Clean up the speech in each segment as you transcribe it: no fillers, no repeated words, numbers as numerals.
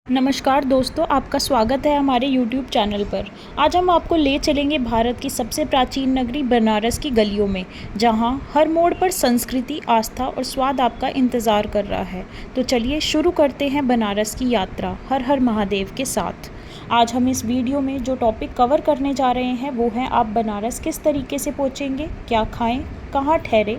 नमस्कार दोस्तों, आपका स्वागत है हमारे YouTube चैनल पर। आज हम आपको ले चलेंगे भारत की सबसे प्राचीन नगरी बनारस की गलियों में, जहां हर मोड़ पर संस्कृति, आस्था और स्वाद आपका इंतज़ार कर रहा है। तो चलिए शुरू करते हैं बनारस की यात्रा हर हर महादेव के साथ। आज हम इस वीडियो में जो टॉपिक कवर करने जा रहे हैं वो है आप बनारस किस तरीके से पहुँचेंगे, क्या खाएँ, कहाँ ठहरे।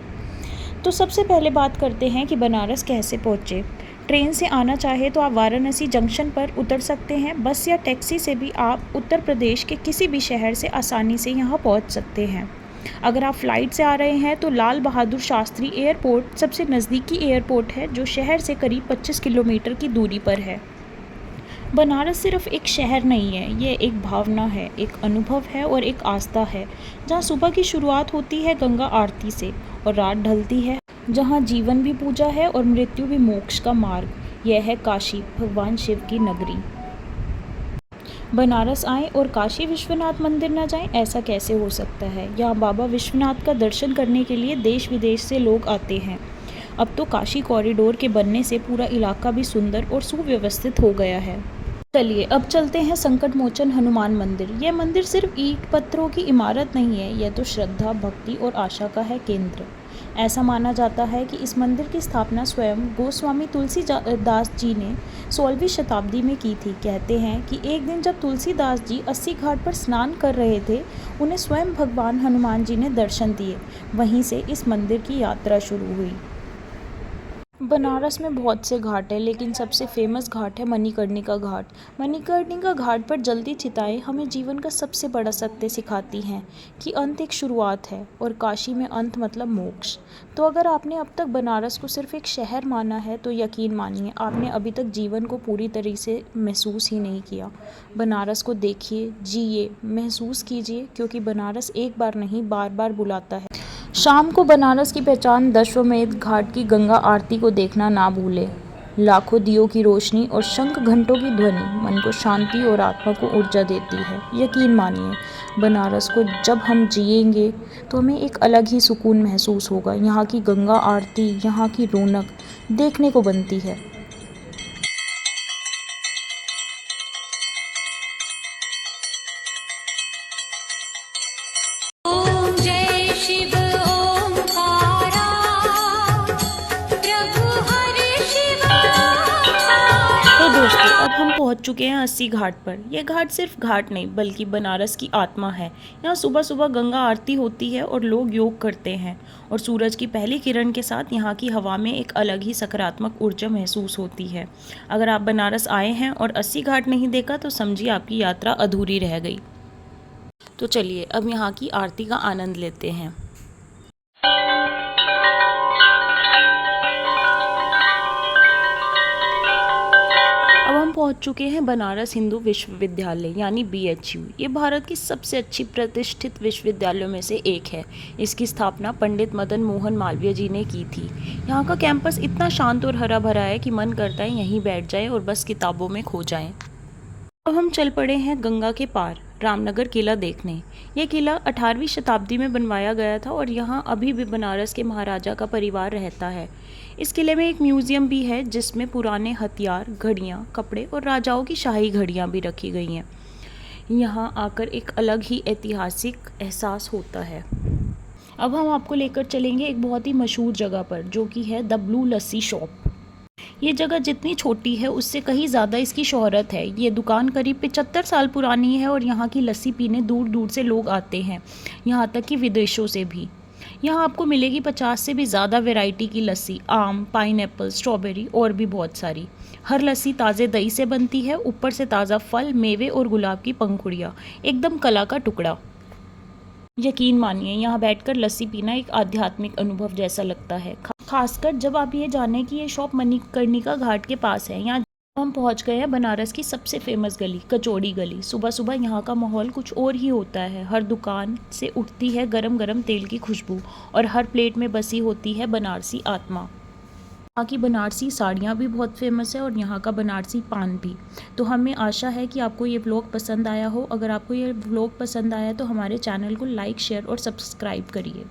तो सबसे पहले बात करते हैं कि बनारस कैसे पहुँचे। ट्रेन से आना चाहे तो आप वाराणसी जंक्शन पर उतर सकते हैं। बस या टैक्सी से भी आप उत्तर प्रदेश के किसी भी शहर से आसानी से यहाँ पहुँच सकते हैं। अगर आप फ़्लाइट से आ रहे हैं तो लाल बहादुर शास्त्री एयरपोर्ट सबसे नज़दीकी एयरपोर्ट है, जो शहर से करीब 25 किलोमीटर की दूरी पर है। बनारस सिर्फ एक शहर नहीं है, ये एक भावना है, एक अनुभव है और एक आस्था है, जहाँ सुबह की शुरुआत होती है गंगा आरती से और रात ढलती है, जहाँ जीवन भी पूजा है और मृत्यु भी मोक्ष का मार्ग। यह है काशी, भगवान शिव की नगरी। बनारस आएं और काशी विश्वनाथ मंदिर न जाएं, ऐसा कैसे हो सकता है। यहाँ बाबा विश्वनाथ का दर्शन करने के लिए देश विदेश से लोग आते हैं। अब तो काशी कॉरिडोर के बनने से पूरा इलाका भी सुंदर और सुव्यवस्थित हो गया है। चलिए अब चलते हैं संकट मोचन हनुमान मंदिर। यह मंदिर सिर्फ ईंट पत्थरों की इमारत नहीं है, यह तो श्रद्धा, भक्ति और आशा का है केंद्र। ऐसा माना जाता है कि इस मंदिर की स्थापना स्वयं गोस्वामी तुलसीदास जी ने 16वीं शताब्दी में की थी। कहते हैं कि एक दिन जब तुलसीदास जी 80 घाट पर स्नान कर रहे थे, उन्हें स्वयं भगवान हनुमान जी ने दर्शन दिए। वहीं से इस मंदिर की यात्रा शुरू हुई। बनारस में बहुत से घाट हैं, लेकिन सबसे फेमस घाट है मणिकर्णिका घाट। मणिकर्णिका घाट पर जलती चिताएं हमें जीवन का सबसे बड़ा सत्य सिखाती हैं कि अंत एक शुरुआत है और काशी में अंत मतलब मोक्ष। तो अगर आपने अब तक बनारस को सिर्फ एक शहर माना है तो यकीन मानिए आपने अभी तक जीवन को पूरी तरह से महसूस ही नहीं किया। बनारस को देखिए, जिए, महसूस कीजिए, क्योंकि बनारस एक बार नहीं बार बार बुलाता है। शाम को बनारस की पहचान दशाश्वमेध घाट की गंगा आरती को देखना ना भूलें। लाखों दियों की रोशनी और शंख घंटों की ध्वनि मन को शांति और आत्मा को ऊर्जा देती है। यकीन मानिए बनारस को जब हम जिएंगे तो हमें एक अलग ही सुकून महसूस होगा। यहाँ की गंगा आरती, यहाँ की रौनक देखने को बनती है। ओम जय शिव ओंकारा प्रभु हरि शिवा। तो दोस्तों अब हम पहुंच चुके हैं 80 घाट पर। यह घाट सिर्फ घाट नहीं बल्कि बनारस की आत्मा है। यहाँ सुबह सुबह गंगा आरती होती है और लोग योग करते हैं, और सूरज की पहली किरण के साथ यहाँ की हवा में एक अलग ही सकारात्मक ऊर्जा महसूस होती है। अगर आप बनारस आए हैं और 80 घाट नहीं देखा तो समझिए आपकी यात्रा अधूरी रह गई। तो चलिए अब यहाँ की आरती का आनंद लेते हैं। अब हम पहुंच चुके हैं बनारस हिंदू विश्वविद्यालय यानी BHU। ये भारत की सबसे अच्छी प्रतिष्ठित विश्वविद्यालयों में से एक है। इसकी स्थापना पंडित मदन मोहन मालवीय जी ने की थी। यहाँ का कैंपस इतना शांत और हरा भरा है कि मन करता है यहीं बैठ जाएं और बस किताबों में खो जाएं। अब हम चल पड़े हैं गंगा के पार रामनगर किला देखने। यह किला 18वीं शताब्दी में बनवाया गया था और यहाँ अभी भी बनारस के महाराजा का परिवार रहता है। इस किले में एक म्यूज़ियम भी है जिसमें पुराने हथियार, घड़ियाँ, कपड़े और राजाओं की शाही घड़ियाँ भी रखी गई हैं। यहाँ आकर एक अलग ही ऐतिहासिक एहसास होता है। अब हम आपको लेकर चलेंगे एक बहुत ही मशहूर जगह पर, जो कि है द ब्लू लस्सी शॉप। ये जगह जितनी छोटी है उससे कहीं ज़्यादा इसकी शोहरत है। ये दुकान करीब 75 साल पुरानी है और यहाँ की लस्सी पीने दूर दूर से लोग आते हैं, यहाँ तक कि विदेशों से भी। यहाँ आपको मिलेगी 50 से भी ज़्यादा वैरायटी की लस्सी, आम, पाइनएप्पल, स्ट्रॉबेरी और भी बहुत सारी। हर लस्सी ताज़े दही से बनती है, ऊपर से ताज़ा फल, मेवे और गुलाब की पंखुड़ियाँ, एकदम कला का टुकड़ा। यकीन मानिए यहाँ बैठकर लस्सी पीना एक आध्यात्मिक अनुभव जैसा लगता है, खासकर जब आप ये जानें कि ये शॉप मणिकर्णिका घाट के पास है। यहाँ हम पहुँच गए हैं बनारस की सबसे फेमस गली, कचौड़ी गली। सुबह सुबह यहाँ का माहौल कुछ और ही होता है। हर दुकान से उठती है गरम गरम तेल की खुशबू और हर प्लेट में बसी होती है बनारसी आत्मा। यहाँ की बनारसी साड़ियाँ भी बहुत फेमस है और यहाँ का बनारसी पान भी। तो हमें आशा है कि आपको ये व्लॉग पसंद आया हो। अगर आपको ये व्लॉग पसंद आया तो हमारे चैनल को लाइक, शेयर और सब्सक्राइब करिए।